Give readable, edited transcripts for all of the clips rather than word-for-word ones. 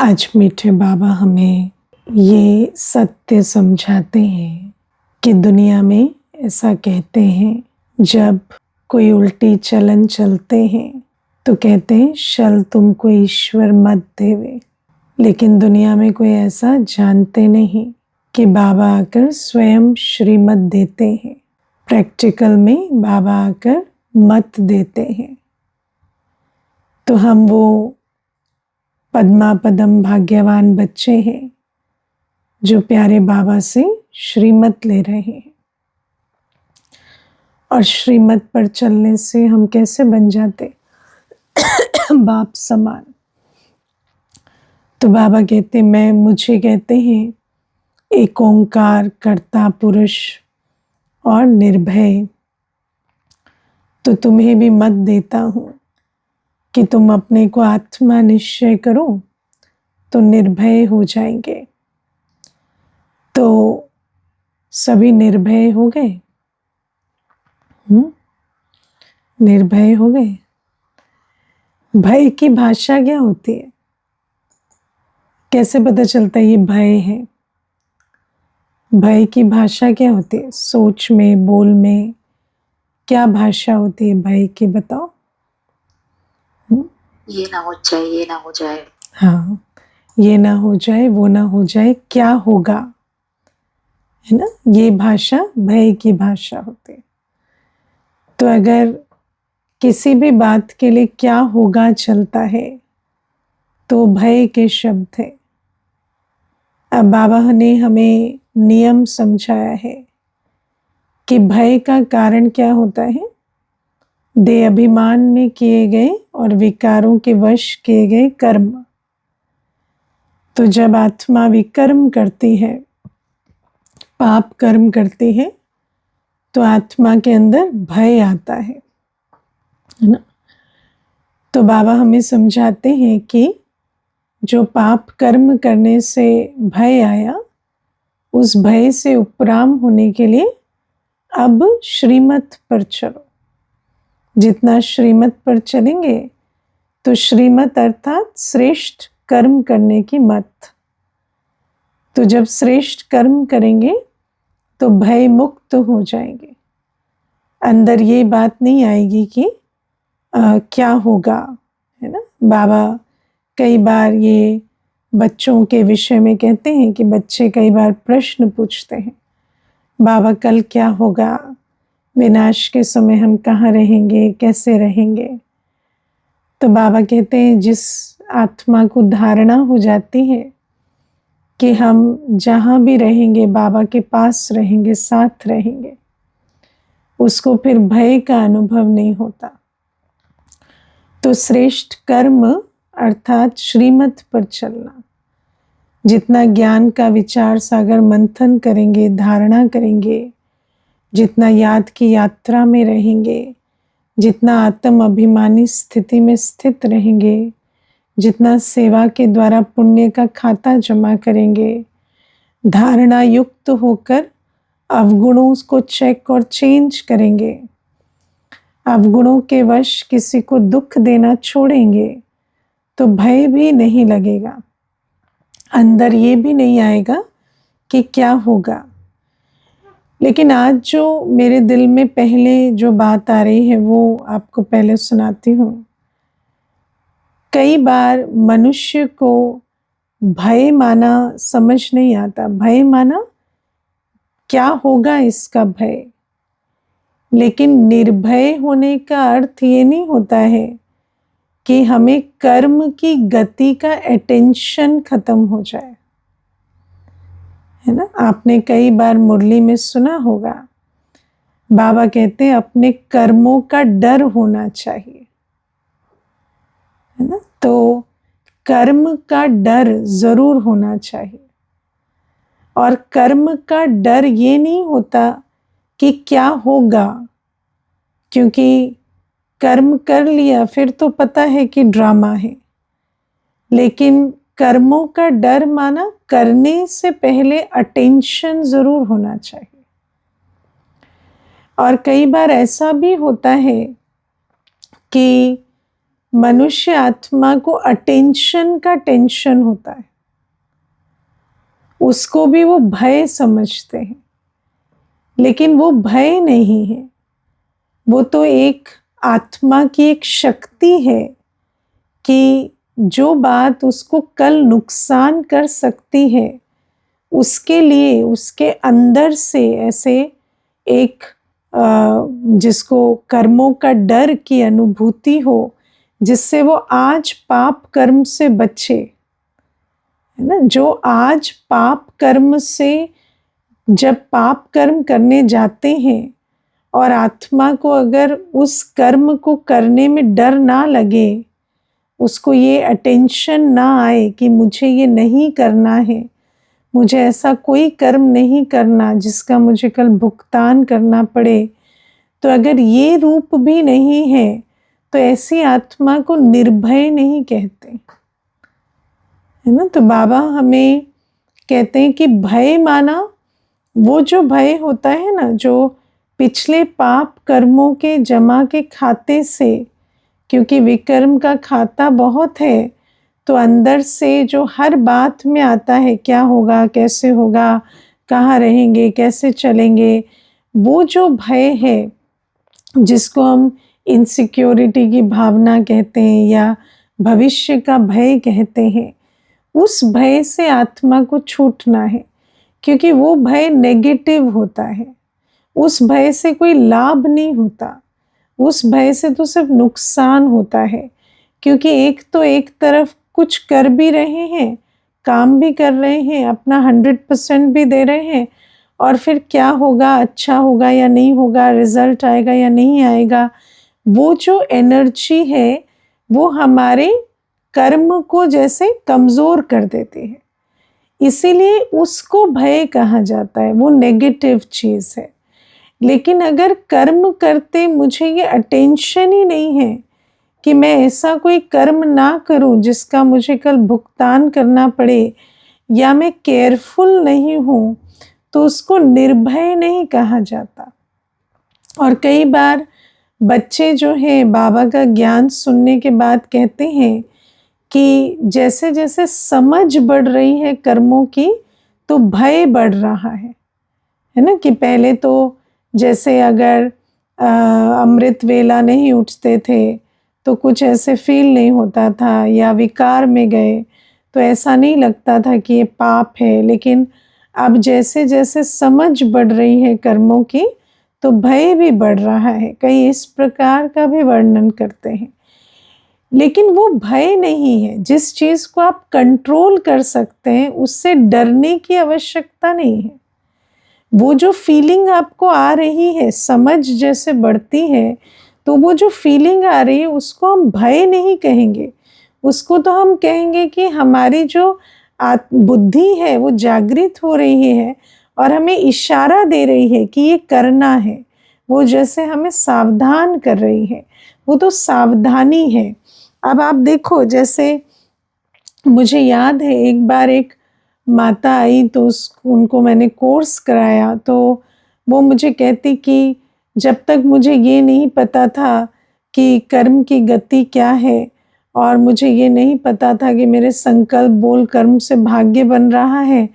आज मीठे बाबा हमें ये सत्य समझाते हैं कि दुनिया में ऐसा कहते हैं, जब कोई उल्टी चलन चलते हैं तो कहते हैं शल तुमको ईश्वर मत देवे। लेकिन दुनिया में कोई ऐसा जानते नहीं कि बाबा आकर स्वयं श्रीमत देते हैं। प्रैक्टिकल में बाबा आकर मत देते हैं। तो हम वो पद्मा पदम भाग्यवान बच्चे हैं जो प्यारे बाबा से श्रीमत ले रहे हैं। और श्रीमत पर चलने से हम कैसे बन जाते बाप समान। तो बाबा कहते मुझे कहते हैं एक ओंकार कर्ता पुरुष और निर्भय। तो तुम्हें भी मत देता हूं कि तुम अपने को आत्मा निश्चय करो तो निर्भय हो जाएंगे। तो सभी निर्भय हो गए। निर्भय हो गए। भय की भाषा क्या होती है? कैसे पता चलता है ये भय है? भय की भाषा क्या होती है? सोच में, बोल में क्या भाषा होती है भय की? बताओ। ये ना हो जाए, ये ना हो जाए। हाँ, ये ना हो जाए, वो ना हो जाए, क्या होगा, है ना? ये भाषा भय की भाषा होती है। तो अगर किसी भी बात के लिए क्या होगा चलता है तो भय के शब्द है। अब बाबा ने हमें नियम समझाया है कि भय का कारण क्या होता है? देह अभिमान में किए गए और विकारों के वश किए गए कर्म। तो जब आत्मा विकर्म करती है, पाप कर्म करती है, तो आत्मा के अंदर भय आता है ना? तो बाबा हमें समझाते हैं कि जो पाप कर्म करने से भय आया, उस भय से उपराम होने के लिए अब श्रीमत पर चलो। जितना श्रीमत पर चलेंगे तो श्रीमत अर्थात श्रेष्ठ कर्म करने की मत। तो जब श्रेष्ठ कर्म करेंगे तो भय मुक्त हो जाएंगे। अंदर ये बात नहीं आएगी कि क्या होगा, है ना? बाबा कई बार ये बच्चों के विषय में कहते हैं कि बच्चे कई बार प्रश्न पूछते हैं, बाबा कल क्या होगा, विनाश के समय हम कहाँ रहेंगे, कैसे रहेंगे? तो बाबा कहते हैं जिस आत्मा को धारणा हो जाती है कि हम जहाँ भी रहेंगे बाबा के पास रहेंगे, साथ रहेंगे, उसको फिर भय का अनुभव नहीं होता। तो श्रेष्ठ कर्म अर्थात श्रीमत पर चलना। जितना ज्ञान का विचार सागर मंथन करेंगे, धारणा करेंगे, जितना याद की यात्रा में रहेंगे, जितना आत्म अभिमानी स्थिति में स्थित रहेंगे, जितना सेवा के द्वारा पुण्य का खाता जमा करेंगे, धारणा युक्त होकर अवगुणों को चेक और चेंज करेंगे, अवगुणों के वश किसी को दुख देना छोड़ेंगे, तो भय भी नहीं लगेगा। अंदर ये भी नहीं आएगा कि क्या होगा। लेकिन आज जो मेरे दिल में पहले जो बात आ रही है वो आपको पहले सुनाती हूँ। कई बार मनुष्य को भय माना समझ नहीं आता। भय माना क्या होगा, इसका भय। लेकिन निर्भय होने का अर्थ ये नहीं होता है कि हमें कर्म की गति का अटेंशन खत्म हो जाए, है ना? आपने कई बार मुरली में सुना होगा, बाबा कहते हैं अपने कर्मों का डर होना चाहिए, है ना? तो कर्म का डर जरूर होना चाहिए। और कर्म का डर ये नहीं होता कि क्या होगा, क्योंकि कर्म कर लिया फिर तो पता है कि ड्रामा है। लेकिन कर्मों का डर माना करने से पहले अटेंशन जरूर होना चाहिए। और कई बार ऐसा भी होता है कि मनुष्य आत्मा को अटेंशन का टेंशन होता है, उसको भी वो भय समझते हैं, लेकिन वो भय नहीं है, वो तो एक आत्मा की एक शक्ति है कि जो बात उसको कल नुकसान कर सकती है, उसके लिए उसके अंदर से ऐसे एक जिसको कर्मों का डर की अनुभूति हो, जिससे वो आज पाप कर्म से बचे, है ना। जो आज पाप कर्म से, जब पाप कर्म करने जाते हैं और आत्मा को अगर उस कर्म को करने में डर ना लगे, उसको ये अटेंशन ना आए कि मुझे ये नहीं करना है, मुझे ऐसा कोई कर्म नहीं करना जिसका मुझे कल भुगतान करना पड़े, तो अगर ये रूप भी नहीं है तो ऐसी आत्मा को निर्भय नहीं कहते, है ना। तो बाबा हमें कहते हैं कि भय माना वो जो भय होता है ना, जो पिछले पाप कर्मों के जमा के खाते से, क्योंकि विकर्म का खाता बहुत है, तो अंदर से जो हर बात में आता है, क्या होगा, कैसे होगा, कहाँ रहेंगे, कैसे चलेंगे, वो जो भय है जिसको हम इनसिक्योरिटी की भावना कहते हैं या भविष्य का भय कहते हैं, उस भय से आत्मा को छूटना है, क्योंकि वो भय नेगेटिव होता है, उस भय से कोई लाभ नहीं होता, उस भय से तो सिर्फ नुकसान होता है। क्योंकि एक तो एक तरफ कुछ कर भी रहे हैं, काम भी कर रहे हैं, अपना 100% भी दे रहे हैं, और फिर क्या होगा, अच्छा होगा या नहीं होगा, रिजल्ट आएगा या नहीं आएगा, वो जो एनर्जी है वो हमारे कर्म को जैसे कमज़ोर कर देती है, इसीलिए उसको भय कहा जाता है, वो नेगेटिव चीज़ है। लेकिन अगर कर्म करते मुझे ये अटेंशन ही नहीं है कि मैं ऐसा कोई कर्म ना करूं जिसका मुझे कल भुगतान करना पड़े, या मैं केयरफुल नहीं हूं, तो उसको निर्भय नहीं कहा जाता। और कई बार बच्चे जो हैं बाबा का ज्ञान सुनने के बाद कहते हैं कि जैसे जैसे समझ बढ़ रही है कर्मों की, तो भय बढ़ रहा है ना। कि पहले तो जैसे अगर अमृत वेला नहीं उठते थे तो कुछ ऐसे फील नहीं होता था, या विकार में गए तो ऐसा नहीं लगता था कि ये पाप है, लेकिन अब जैसे जैसे समझ बढ़ रही है कर्मों की, तो भय भी बढ़ रहा है। कई इस प्रकार का भी वर्णन करते हैं, लेकिन वो भय नहीं है। जिस चीज़ को आप कंट्रोल कर सकते हैं उससे डरने की आवश्यकता नहीं है। वो जो फीलिंग आपको आ रही है, समझ जैसे बढ़ती है, तो वो जो फीलिंग आ रही है उसको हम भय नहीं कहेंगे, उसको तो हम कहेंगे कि हमारी जो बुद्धि है वो जागृत हो रही है और हमें इशारा दे रही है कि ये करना है, वो जैसे हमें सावधान कर रही है, वो तो सावधानी है। अब आप देखो, जैसे मुझे याद है एक बार एक माता आई, तो उनको मैंने कोर्स कराया, तो वो मुझे कहती कि जब तक मुझे ये नहीं पता था कि कर्म की गति क्या है, और मुझे ये नहीं पता था कि मेरे संकल्प बोल कर्म से भाग्य बन रहा है,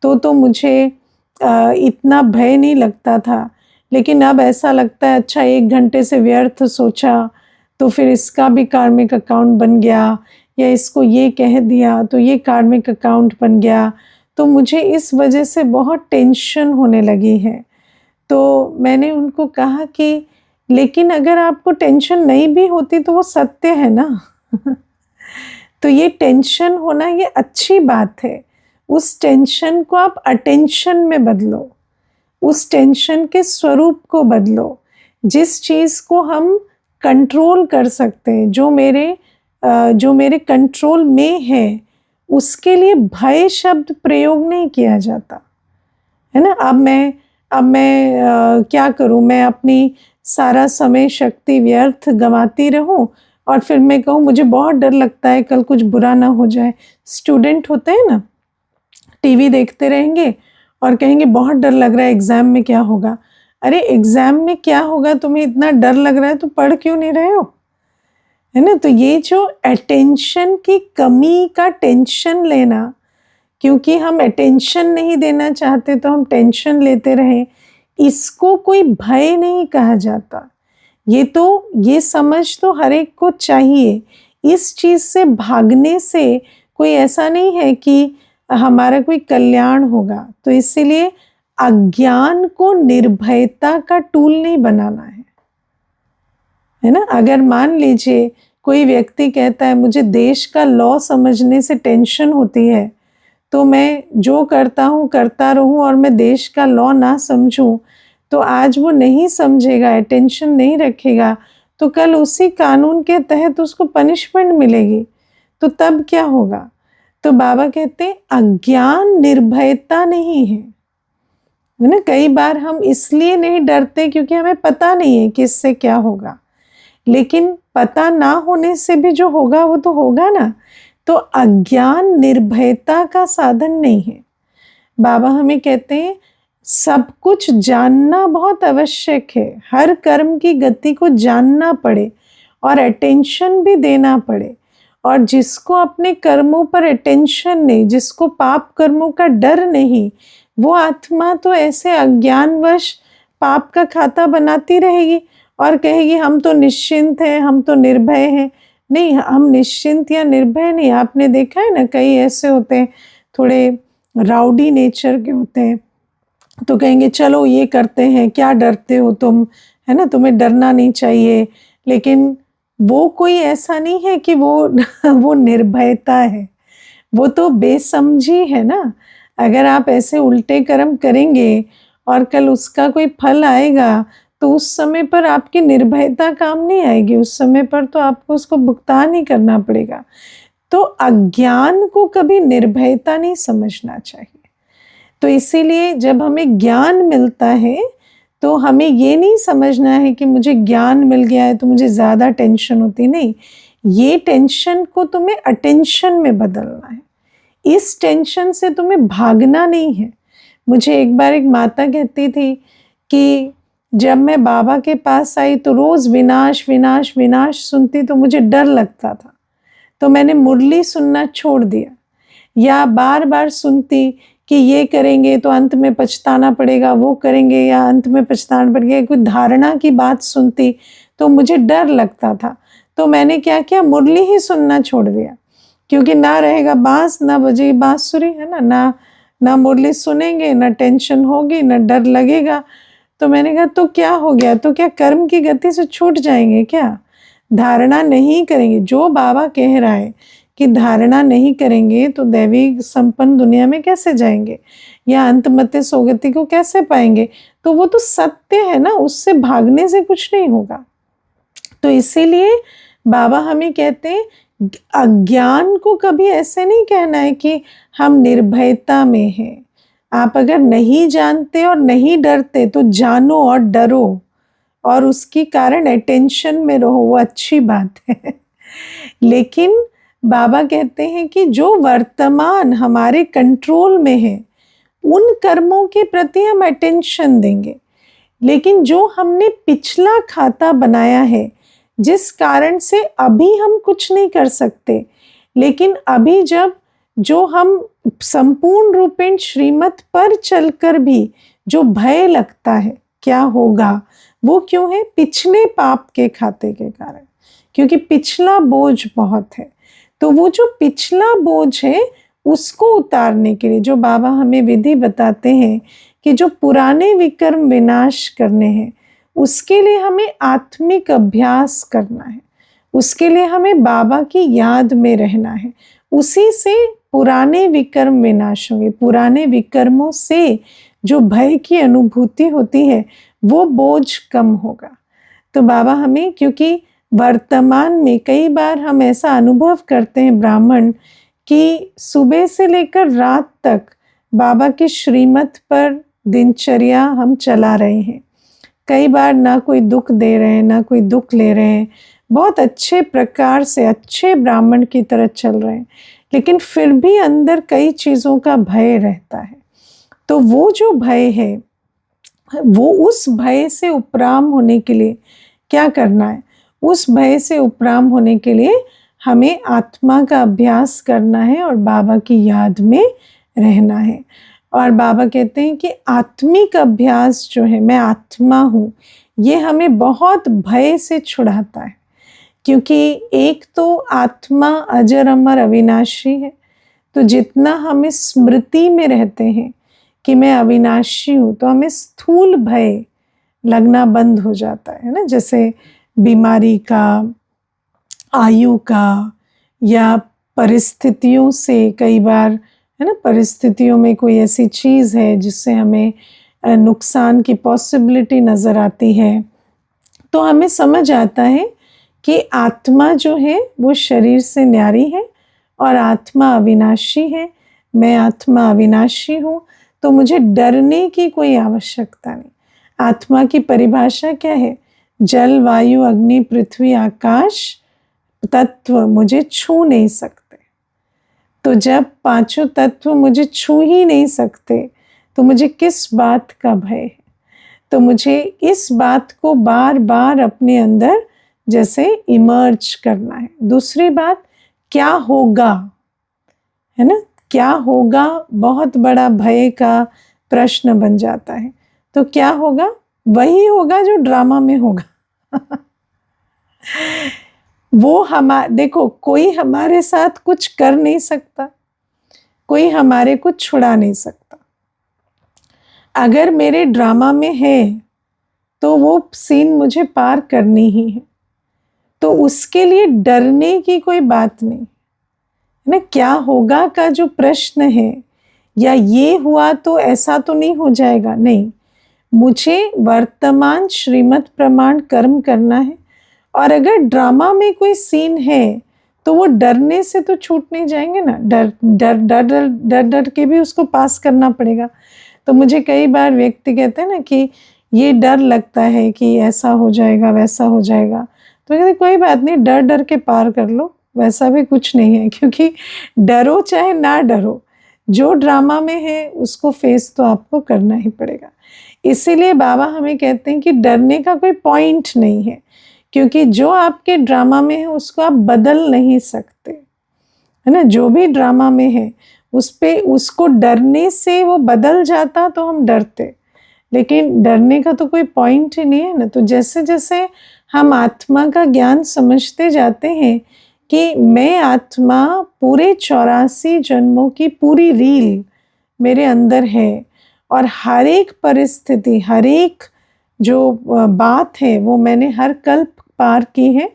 तो मुझे इतना भय नहीं लगता था। लेकिन अब ऐसा लगता है, अच्छा 1 घंटे से व्यर्थ सोचा तो फिर इसका भी कार्मिक अकाउंट बन गया, या इसको ये कह दिया तो ये कार्मिक अकाउंट बन गया, तो मुझे इस वजह से बहुत टेंशन होने लगी है। तो मैंने उनको कहा कि लेकिन अगर आपको टेंशन नहीं भी होती तो वो सत्य है ना। तो ये टेंशन होना ये अच्छी बात है, उस टेंशन को आप अटेंशन में बदलो, उस टेंशन के स्वरूप को बदलो। जिस चीज़ को हम कंट्रोल कर सकते हैं, जो मेरे कंट्रोल में है, उसके लिए भय शब्द प्रयोग नहीं किया जाता, है ना। अब मैं क्या करूं, मैं अपनी सारा समय शक्ति व्यर्थ गंवाती रहूं और फिर मैं कहूं मुझे बहुत डर लगता है कल कुछ बुरा ना हो जाए। स्टूडेंट होते हैं ना, टीवी देखते रहेंगे और कहेंगे बहुत डर लग रहा है, एग्जाम में क्या होगा। अरे एग्जाम में क्या होगा, तुम्हें इतना डर लग रहा है तो पढ़ क्यों नहीं रहे हो, है ना। तो ये जो अटेंशन की कमी का टेंशन लेना, क्योंकि हम अटेंशन नहीं देना चाहते तो हम टेंशन लेते रहें, इसको कोई भय नहीं कहा जाता। ये समझ तो हर एक को चाहिए। इस चीज से भागने से कोई ऐसा नहीं है कि हमारा कोई कल्याण होगा। तो इसीलिए अज्ञान को निर्भयता का टूल नहीं बनाना है ना। अगर मान लीजिए कोई व्यक्ति कहता है मुझे देश का लॉ समझने से टेंशन होती है, तो मैं जो करता हूँ करता रहूँ और मैं देश का लॉ ना समझूं, तो आज वो नहीं समझेगा, अटेंशन नहीं रखेगा, तो कल उसी कानून के तहत उसको पनिशमेंट मिलेगी। तो तब क्या होगा? तो बाबा कहते हैं अज्ञान निर्भयता नहीं है ना। कई बार हम इसलिए नहीं डरते क्योंकि हमें पता नहीं है कि इससे क्या होगा, लेकिन पता ना होने से भी जो होगा वो तो होगा ना। तो अज्ञान निर्भयता का साधन नहीं है। बाबा हमें कहते हैं सब कुछ जानना बहुत आवश्यक है, हर कर्म की गति को जानना पड़े और अटेंशन भी देना पड़े। और जिसको अपने कर्मों पर अटेंशन नहीं, जिसको पाप कर्मों का डर नहीं, वो आत्मा तो ऐसे अज्ञानवश पाप का खाता बनाती रहेगी और कहेगी हम तो निश्चिंत हैं, हम तो निर्भय हैं। नहीं, हम निश्चिंत या निर्भय नहीं। आपने देखा है ना, कई ऐसे होते हैं थोड़े राउडी नेचर के होते हैं, तो कहेंगे चलो ये करते हैं, क्या डरते हो तुम, है ना, तुम्हें डरना नहीं चाहिए। लेकिन वो कोई ऐसा नहीं है कि वो निर्भयता है, वो तो बेसमझी है ना। अगर आप ऐसे उल्टे कर्म करेंगे और कल उसका कोई फल आएगा, तो उस समय पर आपकी निर्भयता काम नहीं आएगी, उस समय पर तो आपको उसको भुगतान ही करना पड़ेगा। तो अज्ञान को कभी निर्भयता नहीं समझना चाहिए। तो इसीलिए जब हमें ज्ञान मिलता है तो हमें ये नहीं समझना है कि मुझे ज्ञान मिल गया है तो मुझे ज़्यादा टेंशन होती, नहीं। ये टेंशन को तुम्हें अटेंशन में बदलना है, इस टेंशन से तुम्हें भागना नहीं है। मुझे एक बार एक माता कहती थी कि जब मैं बाबा के पास आई तो रोज़ विनाश विनाश विनाश सुनती तो मुझे डर लगता था, तो मैंने मुरली सुनना छोड़ दिया। या बार बार सुनती कि ये करेंगे तो अंत में पछताना पड़ेगा, वो करेंगे या अंत में पछताना पड़ेगा, कोई धारणा की बात सुनती तो मुझे डर लगता था। तो मैंने क्या किया, मुरली ही सुनना छोड़ दिया, क्योंकि ना रहेगा बांस ना बजेगी बांसुरी, है ना। ना मुरली सुनेंगे, ना टेंशन होगी, ना डर लगेगा। तो मैंने कहा तो क्या हो गया, तो क्या कर्म की गति से छूट जाएंगे क्या? धारणा नहीं करेंगे, जो बाबा कह रहा है कि धारणा नहीं करेंगे तो दैवी संपन्न दुनिया में कैसे जाएंगे या अंतमत्य सोगति को कैसे पाएंगे? तो वो तो सत्य है ना, उससे भागने से कुछ नहीं होगा। तो इसीलिए बाबा हमें कहते हैं अज्ञान को कभी ऐसे नहीं कहना है कि हम निर्भयता में हैं। आप अगर नहीं जानते और नहीं डरते तो जानो और डरो और उसके कारण अटेंशन में रहो, वो अच्छी बात है। लेकिन बाबा कहते हैं कि जो वर्तमान हमारे कंट्रोल में है उन कर्मों के प्रति हम अटेंशन देंगे। लेकिन जो हमने पिछला खाता बनाया है, जिस कारण से अभी हम कुछ नहीं कर सकते, लेकिन अभी जब जो हम संपूर्ण रूपेण श्रीमत पर चलकर भी जो भय लगता है क्या होगा, वो क्यों है? पिछले पाप के खाते के कारण, क्योंकि पिछला बोझ बहुत है। तो वो जो पिछला बोझ है उसको उतारने के लिए जो बाबा हमें विधि बताते हैं कि जो पुराने विकर्म विनाश करने हैं, उसके लिए हमें आत्मिक अभ्यास करना है, उसके लिए हमें बाबा की याद में रहना है। उसी से पुराने विकर्म विनाश होंगे, पुराने विकर्मों से जो भय की अनुभूति होती है वो बोझ कम होगा। तो बाबा हमें, क्योंकि वर्तमान में कई बार हम ऐसा अनुभव करते हैं ब्राह्मण कि सुबह से लेकर रात तक बाबा की श्रीमत पर दिनचर्या हम चला रहे हैं, कई बार ना कोई दुख दे रहे हैं ना कोई दुख ले रहे हैं, बहुत अच्छे प्रकार से अच्छे ब्राह्मण की तरह चल रहे हैं, लेकिन फिर भी अंदर कई चीज़ों का भय रहता है। तो वो जो भय है, वो उस भय से उपराम होने के लिए क्या करना है? उस भय से उपराम होने के लिए हमें आत्मा का अभ्यास करना है और बाबा की याद में रहना है। और बाबा कहते हैं कि आत्मिक अभ्यास जो है, मैं आत्मा हूँ, ये हमें बहुत भय से छुड़ाता है। क्योंकि एक तो आत्मा अजर अमर अविनाशी है, तो जितना हम इस स्मृति में रहते हैं कि मैं अविनाशी हूँ, तो हमें स्थूल भय लगना बंद हो जाता है ना। जैसे बीमारी का, आयु का, या परिस्थितियों से, कई बार है ना, परिस्थितियों में कोई ऐसी चीज़ है जिससे हमें नुकसान की पॉसिबिलिटी नज़र आती है, तो हमें समझ आता है कि आत्मा जो है वो शरीर से न्यारी है और आत्मा अविनाशी है। मैं आत्मा अविनाशी हूँ, तो मुझे डरने की कोई आवश्यकता नहीं। आत्मा की परिभाषा क्या है? जल, वायु, अग्नि, पृथ्वी, आकाश तत्व मुझे छू नहीं सकते। तो जब पांचों तत्व मुझे छू ही नहीं सकते, तो मुझे किस बात का भय है? तो मुझे इस बात को बार बार अपने अंदर जैसे इमर्ज करना है। दूसरी बात, क्या होगा, है ना, क्या होगा बहुत बड़ा भय का प्रश्न बन जाता है। तो क्या होगा? वही होगा जो ड्रामा में होगा। वो देखो, कोई हमारे साथ कुछ कर नहीं सकता, कोई हमारे को छुड़ा नहीं सकता। अगर मेरे ड्रामा में है तो वो सीन मुझे पार करनी ही है, तो उसके लिए डरने की कोई बात नहीं है ना। क्या होगा का जो प्रश्न है, या ये हुआ तो ऐसा तो नहीं हो जाएगा, नहीं, मुझे वर्तमान श्रीमत प्रमाण कर्म करना है। और अगर ड्रामा में कोई सीन है तो वो डरने से तो छूट नहीं जाएंगे ना, डर डर डर डर डर डर के भी उसको पास करना पड़ेगा। तो मुझे कई बार व्यक्ति कहते हैं ना कि ये डर लगता है कि ऐसा हो जाएगा, वैसा हो जाएगा, तो कहते कोई बात नहीं, डर डर के पार कर लो, वैसा भी कुछ नहीं है। क्योंकि डरो चाहे ना डरो, जो ड्रामा में है उसको फेस तो आपको करना ही पड़ेगा। इसीलिए बाबा हमें कहते हैं कि डरने का कोई पॉइंट नहीं है, क्योंकि जो आपके ड्रामा में है उसको आप बदल नहीं सकते, है ना। जो भी ड्रामा में है उस पे, उसको डरने से वो बदल जाता तो हम डरते, लेकिन डरने का तो कोई पॉइंट ही नहीं है ना। तो जैसे जैसे हम आत्मा का ज्ञान समझते जाते हैं कि मैं आत्मा, पूरे 84 जन्मों की पूरी रील मेरे अंदर है, और हर एक परिस्थिति, हर एक जो बात है वो मैंने हर कल्प पार की है,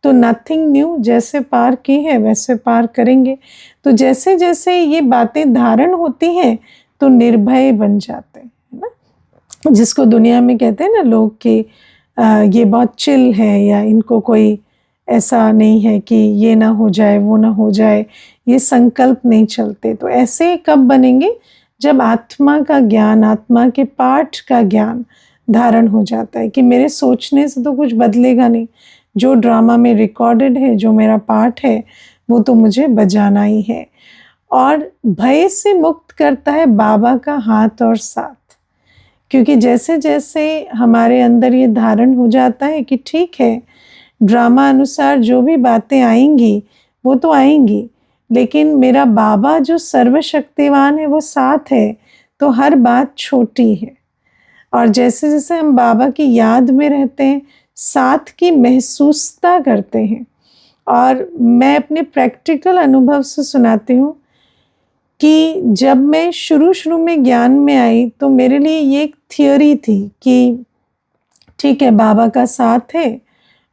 तो नथिंग न्यू, जैसे पार की है वैसे पार करेंगे। तो जैसे जैसे ये बातें धारण होती हैं तो निर्भय बन जाते हैं, है ना। जिसको दुनिया में कहते हैं ना लोग कि ये बहुत चिल है, या इनको कोई ऐसा नहीं है कि ये ना हो जाए, वो ना हो जाए, ये संकल्प नहीं चलते। तो ऐसे कब बनेंगे? जब आत्मा का ज्ञान, आत्मा के पाठ का ज्ञान धारण हो जाता है कि मेरे सोचने से तो कुछ बदलेगा नहीं, जो ड्रामा में रिकॉर्डेड है, जो मेरा पाठ है, वो तो मुझे बजाना ही है। और भय से मुक्त करता है बाबा का हाथ और साथ, क्योंकि जैसे जैसे हमारे अंदर ये धारण हो जाता है कि ठीक है, ड्रामा अनुसार जो भी बातें आएंगी वो तो आएंगी, लेकिन मेरा बाबा जो सर्वशक्तिवान है वो साथ है, तो हर बात छोटी है। और जैसे जैसे हम बाबा की याद में रहते हैं, साथ की महसूसता करते हैं। और मैं अपने प्रैक्टिकल अनुभव से सुनाती हूँ कि जब मैं शुरू में ज्ञान में आई, तो मेरे लिए ये एक थियोरी थी कि ठीक है, बाबा का साथ है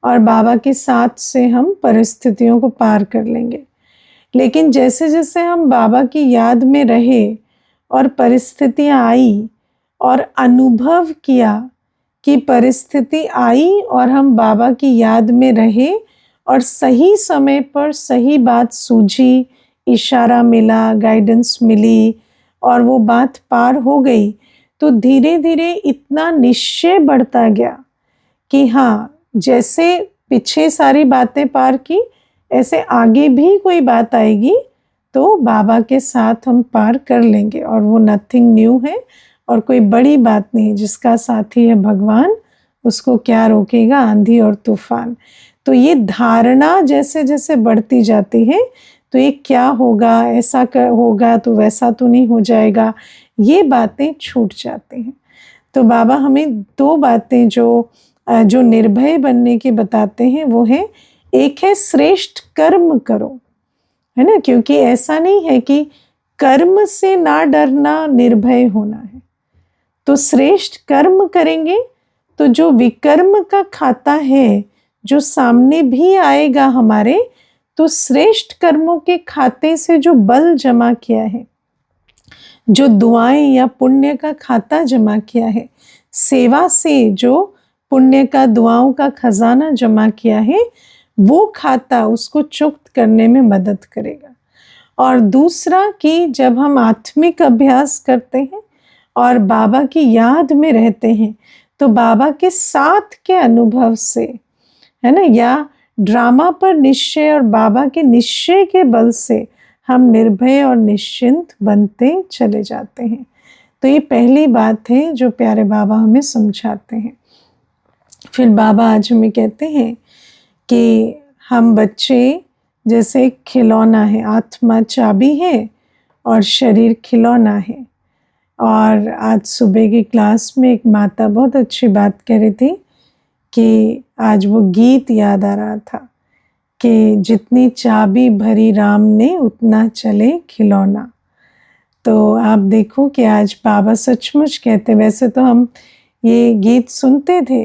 और बाबा के साथ से हम परिस्थितियों को पार कर लेंगे। लेकिन जैसे जैसे हम बाबा की याद में रहे और परिस्थितियाँ आई, और अनुभव किया कि परिस्थिति आई और हम बाबा की याद में रहे, और सही समय पर सही बात सूझी, इशारा मिला, गाइडेंस मिली, और वो बात पार हो गई, तो धीरे धीरे इतना निश्चय बढ़ता गया कि हाँ, जैसे पीछे सारी बातें पार की, ऐसे आगे भी कोई बात आएगी तो बाबा के साथ हम पार कर लेंगे। और वो नथिंग न्यू है और कोई बड़ी बात नहीं, जिसका साथी है भगवान, उसको क्या रोकेगा आंधी और तूफान। तो ये धारणा जैसे जैसे बढ़ती जाती है, तो ये क्या होगा, ऐसा होगा तो वैसा तो नहीं हो जाएगा, ये बातें छूट जाती हैं। तो बाबा हमें 2 बातें जो निर्भय बनने की बताते हैं वो है, एक है श्रेष्ठ कर्म करो, है ना? क्योंकि ऐसा नहीं है कि कर्म से ना डरना निर्भय होना है। तो श्रेष्ठ कर्म करेंगे तो जो विकर्म का खाता है, जो सामने भी आएगा हमारे, तो श्रेष्ठ कर्मों के खाते से जो बल जमा किया है, जो दुआएं या पुण्य का खाता जमा किया है, सेवा से जो पुण्य का दुआओं का खजाना जमा किया है, वो खाता उसको चुक्त करने में मदद करेगा। और दूसरा कि जब हम आत्मिक अभ्यास करते हैं और बाबा की याद में रहते हैं, तो बाबा के साथ के अनुभव से, है ना, या ड्रामा पर निश्चय और बाबा के निश्चय के बल से हम निर्भय और निश्चिंत बनते चले जाते हैं। तो ये पहली बात है जो प्यारे बाबा हमें समझाते हैं। फिर बाबा आज हमें कहते हैं कि हम बच्चे जैसे खिलौना है, आत्मा चाबी है और शरीर खिलौना है। और आज सुबह की क्लास में एक माता बहुत अच्छी बात कह रही थी कि आज वो गीत याद आ रहा था कि जितनी चाबी भरी राम ने उतना चले खिलौना। तो आप देखो कि आज बाबा सचमुच कहते, वैसे तो हम ये गीत सुनते थे,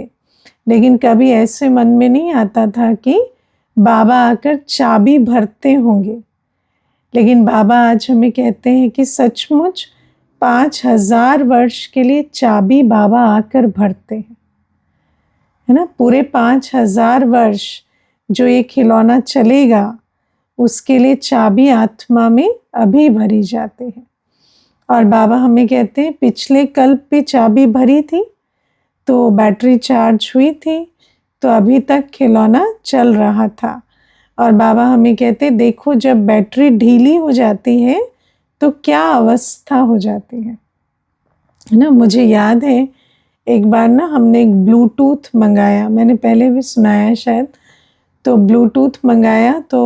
लेकिन कभी ऐसे मन में नहीं आता था कि बाबा आकर चाबी भरते होंगे। लेकिन बाबा आज हमें कहते हैं कि सचमुच 5000 वर्ष के लिए चाबी बाबा आकर भरते हैं, है ना? पूरे 5000 वर्ष जो ये खिलौना चलेगा, उसके लिए चाबी आत्मा में अभी भरी जाती है। और बाबा हमें कहते हैं पिछले कल्प भी चाबी भरी थी, तो बैटरी चार्ज हुई थी, तो अभी तक खिलौना चल रहा था। और बाबा हमें कहते देखो जब बैटरी ढीली हो जाती है तो क्या अवस्था हो जाती है ना? मुझे याद है एक बार ना हमने एक ब्लूटूथ मंगाया, मैंने पहले भी सुनाया शायद। तो ब्लूटूथ मंगाया तो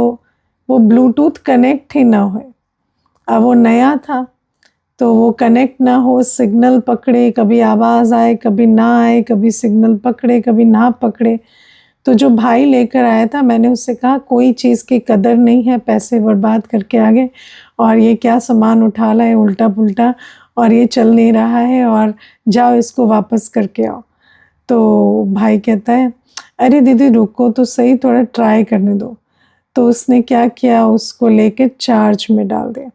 वो ब्लूटूथ कनेक्ट ही ना हो। अब वो नया था तो वो कनेक्ट ना हो, सिग्नल पकड़े, कभी आवाज़ आए कभी ना आए, कभी सिग्नल पकड़े कभी ना पकड़े। तो जो भाई लेकर आया था, मैंने उससे कहा कोई चीज़ की कदर नहीं है, पैसे बर्बाद करके आ गए और ये क्या सामान उठा लाए उल्टा पुल्टा, और ये चल नहीं रहा है, और जाओ इसको वापस करके आओ। तो भाई कहता है अरे दीदी रुको तो सही, थोड़ा ट्राई करने दो। तो उसने क्या किया, उसको लेके चार्ज में डाल दिया।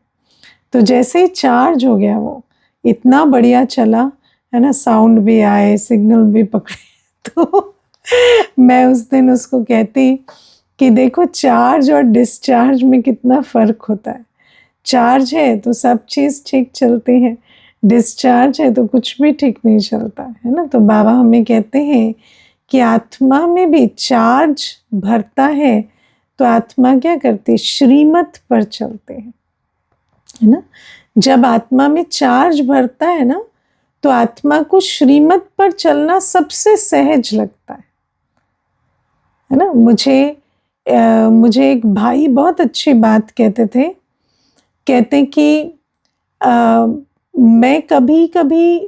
तो जैसे ही चार्ज हो गया वो इतना बढ़िया चला, है ना, साउंड भी आए, सिग्नल भी पकड़े। तो मैं उस दिन उसको कहती कि देखो चार्ज और डिस्चार्ज में कितना फ़र्क होता है। चार्ज है तो सब चीज़ ठीक चलती है, डिस्चार्ज है तो कुछ भी ठीक नहीं चलता, है ना? तो बाबा हमें कहते हैं कि आत्मा में भी चार्ज भरता है तो आत्मा क्या करती है, श्रीमत पर चलते हैं, है ना? जब आत्मा में चार्ज भरता है ना, तो आत्मा को श्रीमत पर चलना सबसे सहज लगता है ना? मुझे एक भाई बहुत अच्छी बात कहते थे, कहते कि मैं कभी कभी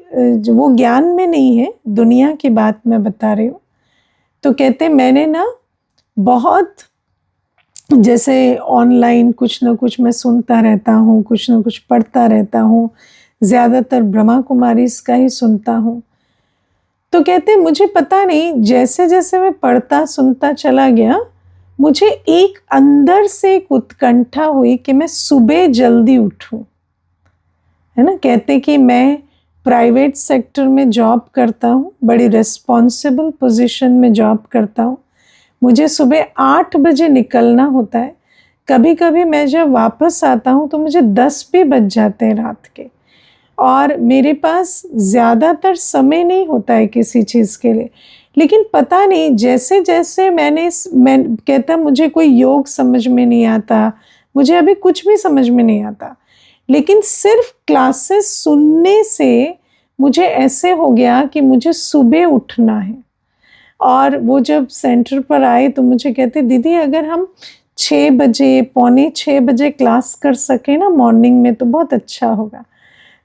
वो ज्ञान में नहीं है, दुनिया की बात मैं बता रही हूँ। तो कहते मैंने ना बहुत जैसे ऑनलाइन कुछ ना कुछ मैं सुनता रहता हूँ, कुछ ना कुछ पढ़ता रहता हूँ, ज़्यादातर ब्रह्मा कुमारी का ही सुनता हूँ। तो कहते मुझे पता नहीं, जैसे जैसे मैं पढ़ता सुनता चला गया, मुझे एक अंदर से एक उत्कंठा हुई कि मैं सुबह जल्दी उठूं, है ना? कहते कि मैं प्राइवेट सेक्टर में जॉब करता हूँ, बड़ी रिस्पॉन्सिबल पोजीशन में जॉब करता हूँ। मुझे सुबह 8 बजे निकलना होता है। कभी कभी मैं जब वापस आता हूँ तो मुझे 10 भी बज जाते हैं रात के, और मेरे पास ज़्यादातर समय नहीं होता है किसी चीज़ के लिए। लेकिन पता नहीं जैसे जैसे मैं कहता मुझे कोई योग समझ में नहीं आता, मुझे अभी कुछ भी समझ में नहीं आता, लेकिन सिर्फ क्लासेस सुनने से मुझे ऐसे हो गया कि मुझे सुबह उठना है। और वो जब सेंटर पर आए तो मुझे कहते, दीदी अगर हम 6 बजे, पौने 6 बजे क्लास कर सकें ना मॉर्निंग में तो बहुत अच्छा होगा।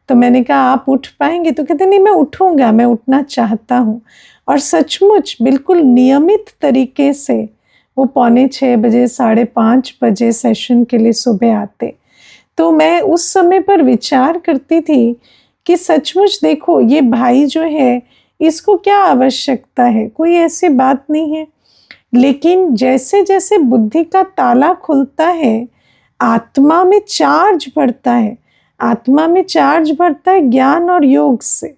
तो मैंने कहा आप उठ पाएंगे? तो कहते नहीं, मैं उठूंगा, मैं उठना चाहता हूँ। और सचमुच बिल्कुल नियमित तरीके से वो पौने 6 बजे, 5:30 बजे सेशन के लिए सुबह आते। तो मैं उस समय पर विचार करती थी कि सचमुच देखो ये भाई जो है इसको क्या आवश्यकता है, कोई ऐसी बात नहीं है। लेकिन जैसे जैसे बुद्धि का ताला खुलता है, आत्मा में चार्ज बढ़ता है, आत्मा में चार्ज बढ़ता है ज्ञान और योग से।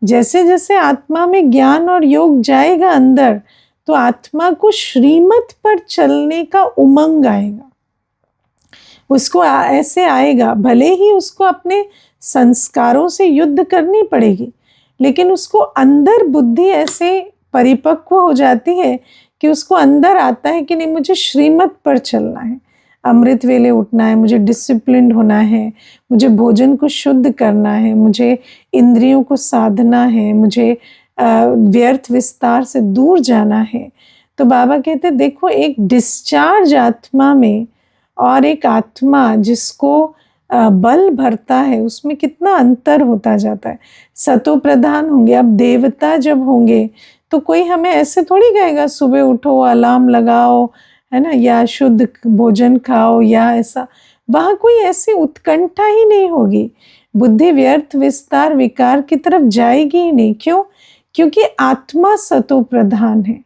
जैसे जैसे आत्मा में ज्ञान और योग जाएगा अंदर, तो आत्मा को श्रीमत पर चलने का उमंग आएगा। उसको ऐसे आएगा, भले ही उसको अपने संस्कारों से युद्ध करनी पड़ेगी, लेकिन उसको अंदर बुद्धि ऐसे परिपक्व हो जाती है कि उसको अंदर आता है कि नहीं, मुझे श्रीमत पर चलना है, अमृत वेले उठना है, मुझे डिसिप्लिन्ड होना है, मुझे भोजन को शुद्ध करना है, मुझे इंद्रियों को साधना है, मुझे व्यर्थ विस्तार से दूर जाना है। तो बाबा कहते देखो, एक डिस्चार्ज आत्मा में और एक आत्मा जिसको बल भरता है, उसमें कितना अंतर होता जाता है। सतो प्रधान होंगे, अब देवता जब होंगे तो कोई हमें ऐसे थोड़ी कहेगा सुबह उठो, अलार्म लगाओ, है ना, या शुद्ध भोजन खाओ, या ऐसा, वहाँ कोई ऐसी उत्कंठा ही नहीं होगी। बुद्धि व्यर्थ विस्तार विकार की तरफ जाएगी ही नहीं। क्यों? क्योंकि आत्मा सतो प्रधान है।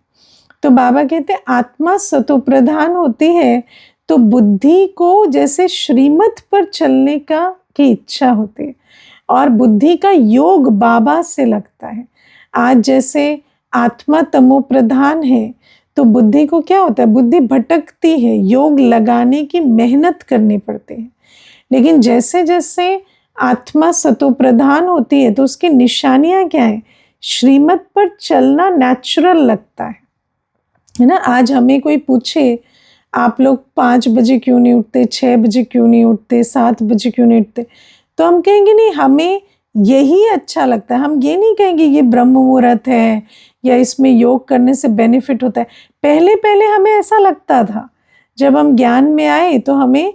तो बाबा कहते आत्मा सतो प्रधान होती है तो बुद्धि को जैसे श्रीमत पर चलने की इच्छा होती है, और बुद्धि का योग बाबा से लगता है। आज जैसे आत्मा तमो प्रधान है तो बुद्धि को क्या होता है, बुद्धि भटकती है, योग लगाने की मेहनत करनी पड़ती है। लेकिन जैसे जैसे आत्मा सतो प्रधान होती है तो उसकी निशानियां क्या है, श्रीमत पर चलना नेचुरल लगता है ना। आज हमें कोई पूछे आप लोग 5 बजे क्यों नहीं उठते, 6 बजे क्यों नहीं उठते, 7 बजे क्यों नहीं उठते, तो हम कहेंगे नहीं, हमें यही अच्छा लगता है। हम ये नहीं कहेंगे ये ब्रह्म मुहूर्त है या इसमें योग करने से बेनिफिट होता है। पहले पहले हमें ऐसा लगता था, जब हम ज्ञान में आए तो हमें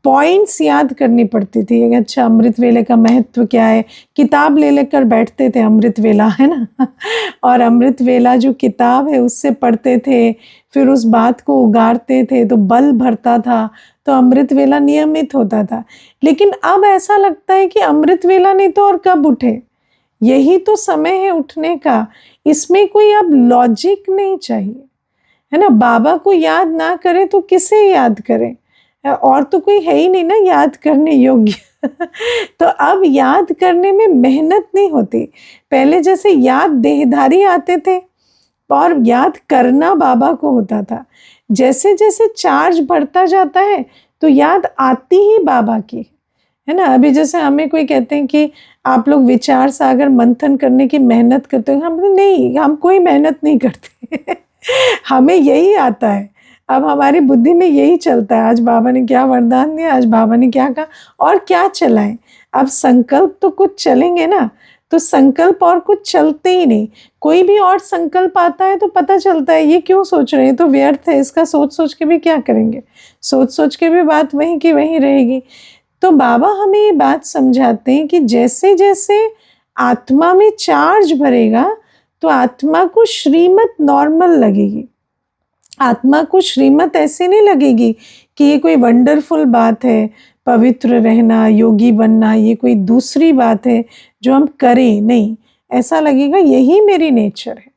पॉइंट्स याद करनी पड़ती थी। अच्छा, अमृत वेले का महत्व क्या है, किताब ले लेकर बैठते थे, अमृत वेला है ना और अमृत वेला जो किताब है उससे पढ़ते थे, फिर उस बात को उगारते थे तो बल भरता था, तो अमृत वेला नियमित होता था। लेकिन अब ऐसा लगता है कि अमृत वेला नहीं तो और कब उठे, यही तो समय है उठने का। इसमें कोई अब लॉजिक नहीं चाहिए, है ना। बाबा को याद ना करें तो किसे याद करें, और तो कोई है ही नहीं ना याद करने योग्य तो अब याद करने में मेहनत नहीं होती। पहले जैसे याद देहधारी आते थे और याद करना बाबा को होता था। जैसे जैसे चार्ज बढ़ता जाता है तो याद आती ही बाबा की है ना। अभी जैसे हमें कोई कहते हैं कि आप लोग विचार सागर मंथन करने की मेहनत करते हो, हम नहीं, हम कोई मेहनत नहीं करते हमें यही आता है। अब हमारी बुद्धि में यही चलता है, आज बाबा ने क्या वरदान दिया, आज बाबा ने क्या कहा, और क्या चलाएं। अब संकल्प तो कुछ चलेंगे ना, तो संकल्प और कुछ चलते ही नहीं। कोई भी और संकल्प आता है तो पता चलता है ये क्यों सोच रहे हैं, तो व्यर्थ है, इसका सोच सोच के भी क्या करेंगे, सोच सोच के भी बात वहीं की वहीं रहेगी। तो बाबा हमें ये बात समझाते हैं कि जैसे जैसे आत्मा में चार्ज भरेगा तो आत्मा को श्रीमत नॉर्मल लगेगी। आत्मा को श्रीमत ऐसे नहीं लगेगी कि ये कोई वंडरफुल बात है, पवित्र रहना, योगी बनना, ये कोई दूसरी बात है जो हम करें, नहीं, ऐसा लगेगा यही मेरी नेचर है,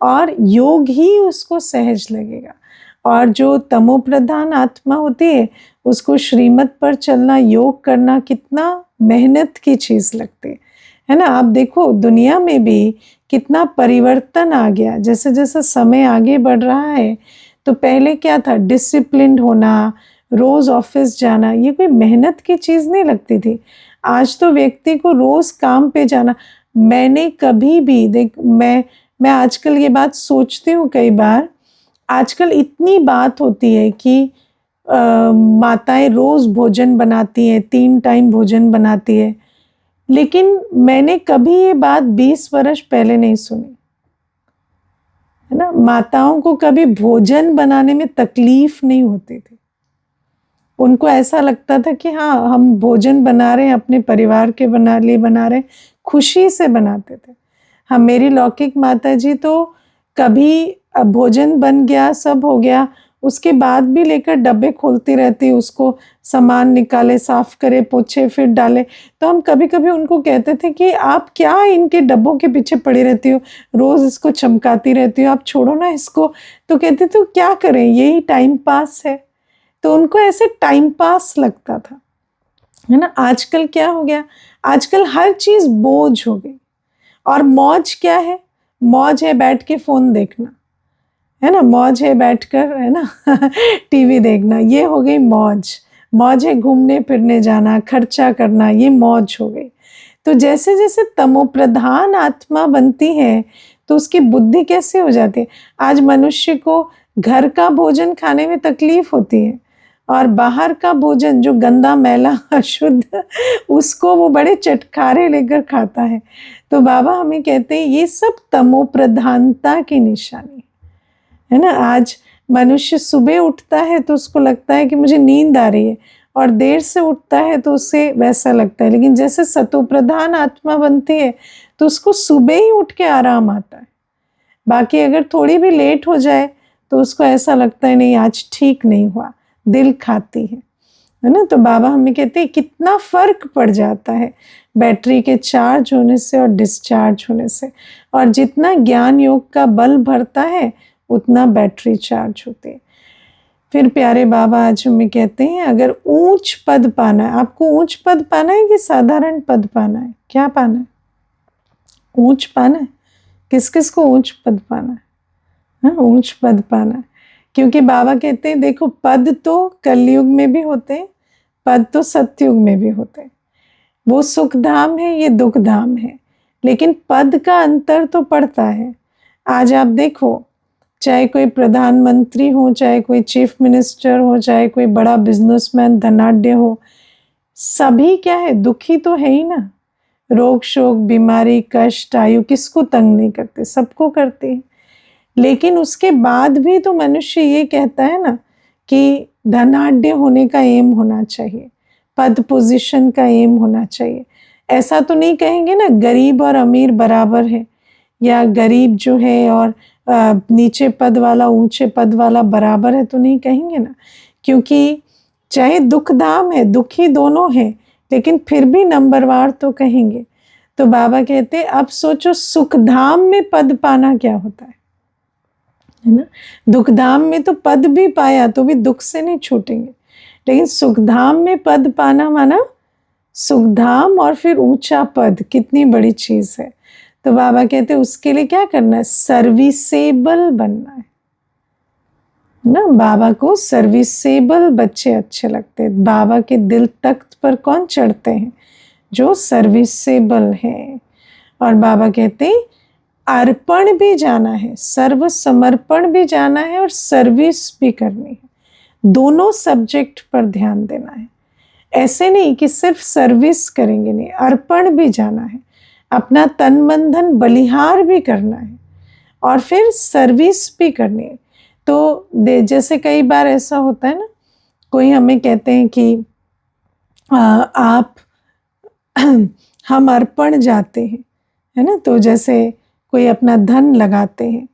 और योग ही उसको सहज लगेगा। और जो तमो प्रधान आत्मा होती है उसको श्रीमत पर चलना, योग करना कितना मेहनत की चीज़ लगती है ना। आप देखो दुनिया में भी कितना परिवर्तन आ गया, जैसे जैसे समय आगे बढ़ रहा है। तो पहले क्या था, डिसिप्लिन्ड होना, रोज़ ऑफिस जाना, ये कोई मेहनत की चीज़ नहीं लगती थी। आज तो व्यक्ति को रोज़ काम पे जाना, मैंने कभी भी मैं आजकल ये बात सोचती हूँ कई बार, आजकल इतनी बात होती है कि माताएं रोज़ भोजन बनाती हैं, 3 टाइम भोजन बनाती है, लेकिन मैंने कभी ये बात 20 वर्ष पहले नहीं सुनी, है ना। माताओं को कभी भोजन बनाने में तकलीफ नहीं होती थी। उनको ऐसा लगता था कि हाँ, हम भोजन बना रहे हैं, अपने परिवार के लिए बना रहे हैं, खुशी से बनाते थे। हाँ, मेरी लौकिक माता जी तो कभी भोजन बन गया, सब हो गया, उसके बाद भी लेकर डब्बे खोलती रहती, उसको सामान निकाले, साफ करे, पोछे, फिर डाले। तो हम कभी-कभी उनको कहते थे कि आप क्या इनके डब्बों के पीछे पड़ी रहती हो, रोज़ इसको चमकाती रहती हो, आप छोड़ो ना इसको। तो कहती तो क्या करें, यही टाइम पास है। तो उनको ऐसे टाइम पास लगता था, है ना। आजकल क्या हो गया, आजकल हर चीज़ बोझ हो गई। और मौज क्या है, मौज है बैठ के फ़ोन देखना, है ना, मौज है बैठकर, है ना, टीवी देखना, ये हो गई मौज। मौज है घूमने फिरने जाना, खर्चा करना, ये मौज हो गई। तो जैसे-जैसे तमोप्रधान आत्मा बनती है, तो उसकी बुद्धि कैसे हो जाती है। आज मनुष्य को घर का भोजन खाने में तकलीफ होती है और बाहर का भोजन जो गंदा, मैला, अशुद्ध, उसको वो बड़े चटखारे लेकर खाता है। तो बाबा हमें कहते हैं ये सब तमोप्रधानता की निशानी है ना। आज मनुष्य सुबह उठता है तो उसको लगता है कि मुझे नींद आ रही है, और देर से उठता है तो उसे वैसा लगता है। लेकिन जैसे सतोप्रधान आत्मा बनती है तो उसको सुबह ही उठ के आराम आता है। बाकी अगर थोड़ी भी लेट हो जाए तो उसको ऐसा लगता है नहीं, आज ठीक नहीं हुआ, दिल खाती है ना। तो बाबा हमें कहते हैं कितना फर्क पड़ जाता है बैटरी के चार्ज होने से और डिस्चार्ज होने से। और जितना ज्ञान योग का बल भरता है उतना बैटरी चार्ज होती है। फिर प्यारे बाबा आज हमें कहते हैं अगर ऊंच पद पाना है, आपको ऊंच पद पाना है कि साधारण पद पाना है, क्या पाना है, ऊंच पाना है। किस किस को ऊंच पद पाना है, हाँ, ऊंच पद पाना है। क्योंकि बाबा कहते हैं देखो, पद तो कलयुग में भी होते हैं, पद तो सतयुग में भी होते हैं। वो सुख धाम है, ये दुख धाम है, लेकिन पद का अंतर तो पड़ता है। आज आप देखो, चाहे कोई प्रधानमंत्री हो, चाहे कोई चीफ मिनिस्टर हो, चाहे कोई बड़ा बिजनेसमैन धनाढ्य हो, सभी क्या है, दुखी तो है ही ना। रोग शोक बीमारी कष्ट आयु किसको तंग नहीं करते, सबको करते हैं। लेकिन उसके बाद भी तो मनुष्य ये कहता है ना कि धनाढ्य होने का एम होना चाहिए, पद पोजीशन का एम होना चाहिए। ऐसा तो नहीं कहेंगे ना गरीब और अमीर बराबर है, या गरीब जो है और नीचे पद वाला ऊंचे पद वाला बराबर है, तो नहीं कहेंगे ना। क्योंकि चाहे दुख धाम है, दुखी दोनों हैं, लेकिन फिर भी नंबरवार तो कहेंगे। तो बाबा कहते अब सोचो सुख धाम में पद पाना क्या होता है ना। दुख धाम में तो पद भी पाया तो भी दुख से नहीं छूटेंगे, लेकिन सुख धाम में पद पाना माना सुख धाम और फिर ऊंचा पद, कितनी बड़ी चीज है। तो बाबा कहते उसके लिए क्या करना है, सर्विसेबल बनना है ना। बाबा को सर्विसेबल बच्चे अच्छे लगते हैं। बाबा के दिल तख्त पर कौन चढ़ते हैं, जो सर्विसेबल है। और बाबा कहते हैं अर्पण भी जाना है, सर्व समर्पण भी जाना है और सर्विस भी करनी है। दोनों सब्जेक्ट पर ध्यान देना है। ऐसे नहीं कि सिर्फ सर्विस करेंगे, नहीं, अर्पण भी जाना है, अपना तन मन धन बलिहार भी करना है और फिर सर्विस भी करनी है। तो जैसे कई बार ऐसा होता है ना, कोई हमें कहते हैं कि आप हम अर्पण जाते हैं, है ना। तो जैसे कोई अपना धन लगाते हैं,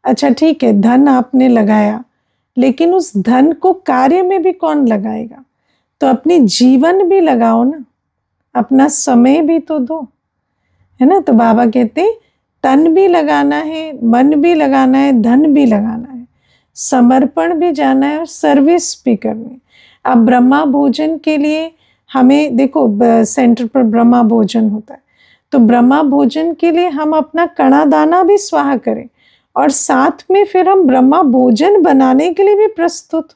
अच्छा ठीक है, धन आपने लगाया, लेकिन उस धन को कार्य में भी कौन लगाएगा। तो अपनी जीवन भी लगाओ ना, अपना समय भी तो दो, है ना। तो बाबा कहते तन भी लगाना है, मन भी लगाना है, धन भी लगाना है, समर्पण भी जाना है और सर्विस भी करनी है। अब ब्रह्मा भोजन के लिए हमें देखो, सेंटर पर ब्रह्मा भोजन होता है, तो ब्रह्मा भोजन के लिए हम अपना कणा दाना भी स्वाहा करें और साथ में फिर हम ब्रह्मा भोजन बनाने के लिए भी प्रस्तुत,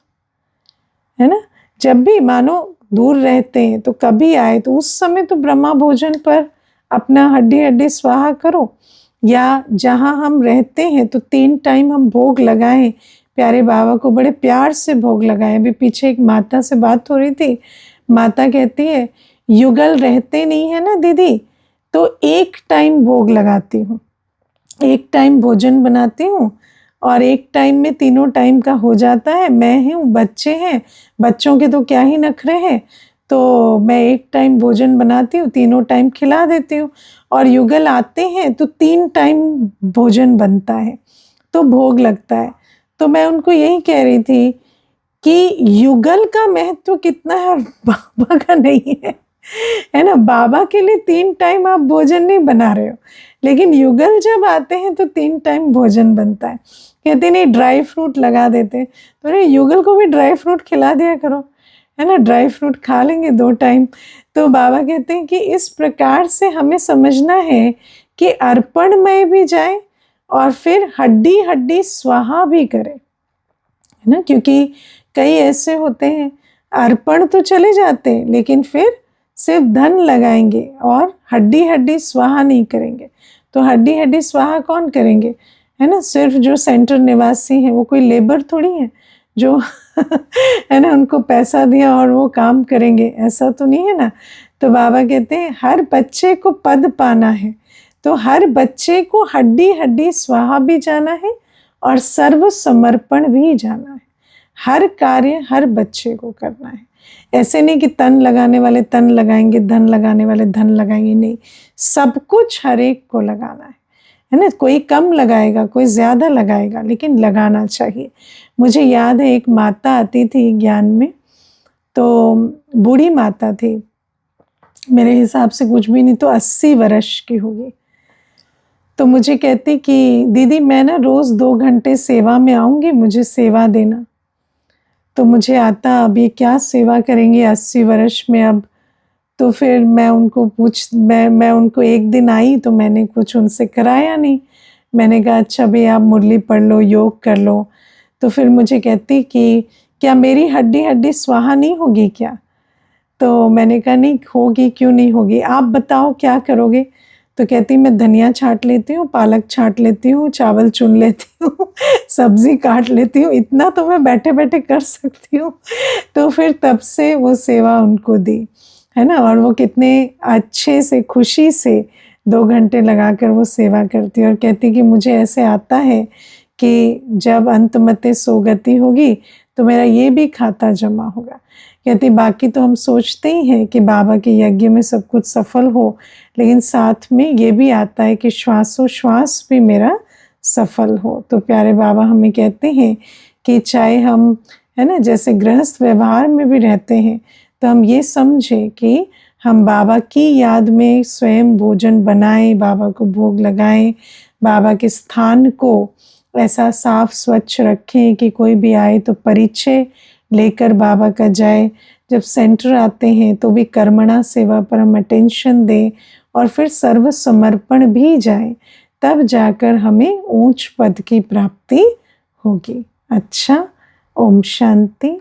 है ना। जब भी मानो दूर रहते हैं तो कभी आए तो उस समय तो ब्रह्मा भोजन पर अपना हड्डी हड्डी स्वाहा करो, या जहाँ हम रहते हैं तो 3 टाइम हम भोग लगाएं, प्यारे बाबा को बड़े प्यार से भोग लगाएं। अभी पीछे एक माता से बात हो रही थी, माता कहती है युगल रहते नहीं है ना दीदी, तो 1 टाइम भोग लगाती हूँ, 1 टाइम भोजन बनाती हूँ और एक टाइम में तीनों टाइम का हो जाता है। मैं हूँ, बच्चे हैं, बच्चों के तो क्या ही नखरे हैं, तो मैं एक टाइम भोजन बनाती हूँ, तीनों टाइम खिला देती हूँ। और युगल आते हैं तो 3 टाइम भोजन बनता है, तो भोग लगता है। तो मैं उनको यही कह रही थी कि युगल का महत्व कितना है और बाबा का नहीं है ना? बाबा के लिए 3 टाइम आप भोजन नहीं बना रहे हो, लेकिन युगल जब आते हैं तो 3 टाइम भोजन बनता है। कहते नहीं ड्राई फ्रूट लगा देते, तो अरे युगल को भी ड्राई फ्रूट खिला दिया करो, है ना? ड्राई फ्रूट खा लेंगे 2 टाइम। तो बाबा कहते हैं कि इस प्रकार से हमें समझना है कि अर्पण में भी जाए और फिर हड्डी-हड्डी स्वाहा भी करे, है ना? क्योंकि कई ऐसे होते हैं अर्पण तो चले जाते हैं लेकिन फिर सिर्फ धन लगाएंगे और हड्डी-हड्डी स्वाहा नहीं करेंगे। तो हड्डी-हड्डी स्वाहा कौन करेंगे, है ना? सिर्फ जो सेंटर निवासी हैं, वो कोई लेबर थोड़ी है जो है ना उनको पैसा दिया और वो काम करेंगे, ऐसा तो नहीं है ना। तो बाबा कहते हैं हर बच्चे को पद पाना है, तो हर बच्चे को हड्डी-हड्डी स्वाहा भी जाना है और सर्व समर्पण भी जाना है। हर कार्य हर बच्चे को करना है। ऐसे नहीं कि तन लगाने वाले तन लगाएंगे, धन लगाने वाले धन लगाएंगे, नहीं, सब कुछ हर एक को लगाना है ना? कोई कम लगाएगा, कोई ज़्यादा लगाएगा, लेकिन लगाना चाहिए। मुझे याद है एक माता आती थी ज्ञान में, तो बूढ़ी माता थी, मेरे हिसाब से कुछ भी नहीं तो 80 वर्ष की होगी। तो मुझे कहती कि दीदी मैं ना रोज़ 2 घंटे सेवा में आऊँगी, मुझे सेवा देना। तो मुझे आता अब ये क्या सेवा करेंगी 80 वर्ष में अब। तो फिर मैं उनको एक दिन आई तो मैंने कुछ उनसे कराया नहीं। मैंने कहा अच्छा भई आप मुरली पढ़ लो, योग कर लो। तो फिर मुझे कहती कि क्या मेरी हड्डी-हड्डी स्वाहा नहीं होगी क्या? तो मैंने कहा नहीं होगी, क्यों नहीं होगी? आप बताओ क्या करोगे? तो कहती मैं धनिया छाँट लेती हूँ, पालक छाँट लेती हूँ, चावल चुन लेती हूँ, सब्ज़ी काट लेती हूँ, इतना तो मैं बैठे-बैठे कर सकती हूँ। तो फिर तब से वो सेवा उनको दी, है ना? और वो कितने अच्छे से, खुशी से 2 घंटे लगाकर वो सेवा करती है और कहती कि मुझे ऐसे आता है कि जब अंतमते सोगति होगी, तो मेरा ये भी खाता जमा होगा। कहती बाकी तो हम सोचते ही हैं कि बाबा के यज्ञ में सब कुछ सफल हो, लेकिन साथ में ये भी आता है कि श्वासोश्वास भी मेरा सफल हो। तो प्यारे बाबा हमें कहते हैं कि चाहे हम, है ना, जैसे गृहस्थ व्यवहार में भी रहते हैं, तो हम ये समझें कि हम बाबा की याद में स्वयं भोजन बनाएँ, बाबा को भोग लगाएँ, बाबा के स्थान को ऐसा साफ स्वच्छ रखें कि कोई भी आए तो परिचय लेकर बाबा का जाए। जब सेंटर आते हैं तो भी कर्मणा सेवा पर हम अटेंशन दें और फिर सर्व समर्पण भी जाए, तब जाकर हमें ऊंच पद की प्राप्ति होगी। अच्छा, ओम शांति।